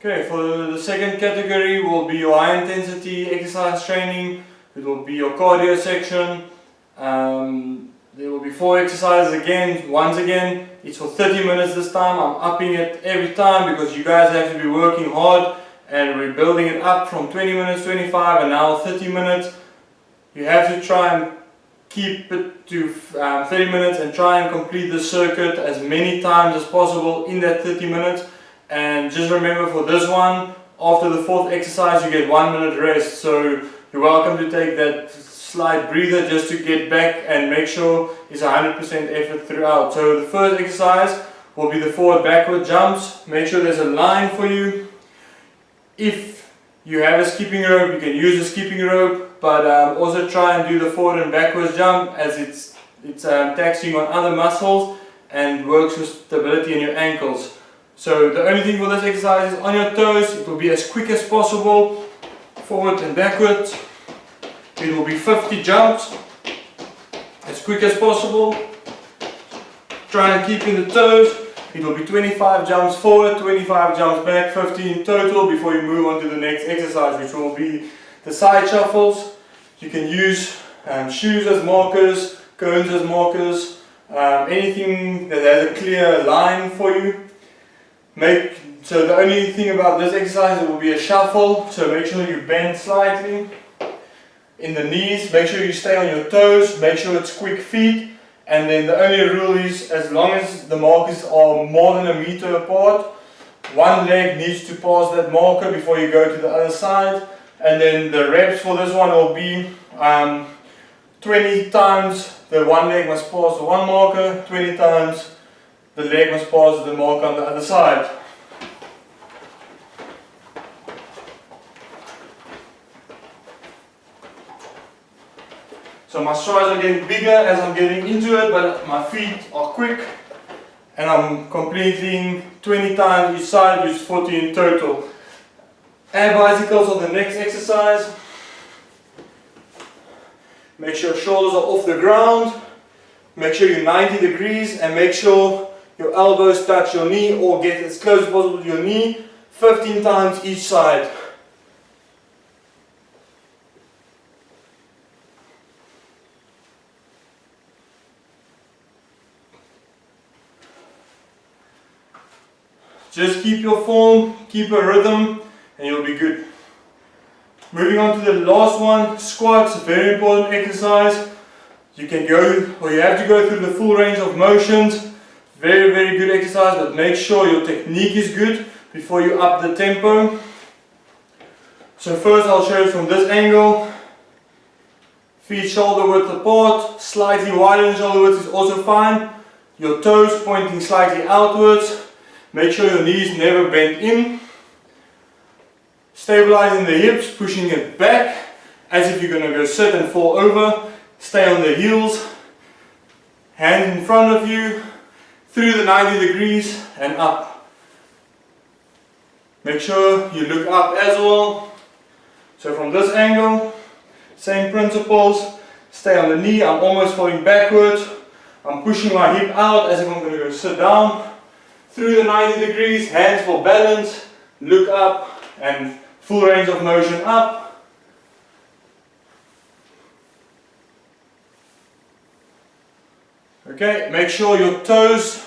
Okay, for the second category will be your high intensity exercise training. It will be your cardio section. There will be 4 exercises again. Once again, it's for 30 minutes this time. I'm upping it every time because you guys have to be working hard, and we're building it up from 20 minutes, 25 and now 30 minutes. You have to try and keep it to 30 minutes and try and complete the circuit as many times as possible in that 30 minutes. And just remember, for this one, after the 4th exercise you get 1 minute rest, so you're welcome to take that slight breather just to get back and make sure it's 100% effort throughout. So the first exercise will be the forward backward jumps. Make sure there's a line for you. If you have a skipping rope, you can use a skipping rope, but also try and do the forward and backwards jump, as it's taxing on other muscles and works with stability in your ankles. So the only thing for this exercise is on your toes. It will be as quick as possible, forward and backwards. It will be 50 jumps, as quick as possible. Try and keep in the toes. It will be 25 jumps forward, 25 jumps back, 50 in total before you move on to the next exercise, which will be the side shuffles. You can use shoes as markers, cones as markers, anything that has a clear line for you. So the only thing about this exercise, it will be a shuffle, so make sure you bend slightly in the knees, make sure you stay on your toes, make sure it's quick feet, and then the only rule is, as long as the markers are more than a meter apart, one leg needs to pass that marker before you go to the other side. And then the reps for this one will be 20 times the one leg must pass the one marker, 20 times the leg must pass the marker on the other side. So my strides are getting bigger as I'm getting into it, but my feet are quick, and I'm completing 20 times each side, which is 40 in total. Air bicycles on the next exercise. Make sure shoulders are off the ground. Make sure you're 90 degrees and make sure your elbows touch your knee or get as close as possible to your knee. 15 times each side. Just keep your form, keep a rhythm, and you'll be good. Moving on to the last one, squats, a very important exercise. You can go, or you have to go through the full range of motions. Very, very good exercise, but make sure your technique is good before you up the tempo. So first I'll show you from this angle. Feet shoulder width apart, slightly wider than shoulder width is also fine. Your toes pointing slightly outwards. Make sure your knees never bend in. Stabilizing the hips, pushing it back as if you're going to go sit and fall over. Stay on the heels. Hands in front of you, through the 90 degrees and up. Make sure you look up as well. So from this angle, same principles. Stay on the knee, I'm almost falling backwards. I'm pushing my hip out as if I'm going to go sit down. Through the 90 degrees, hands for balance, look up and full range of motion up. Okay, make sure your toes,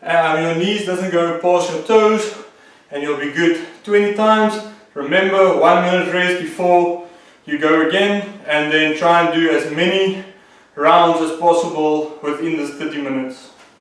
your knees doesn't go past your toes, and you'll be good 20 times. Remember, 1 minute rest before you go again, and then try and do as many rounds as possible within this 30 minutes.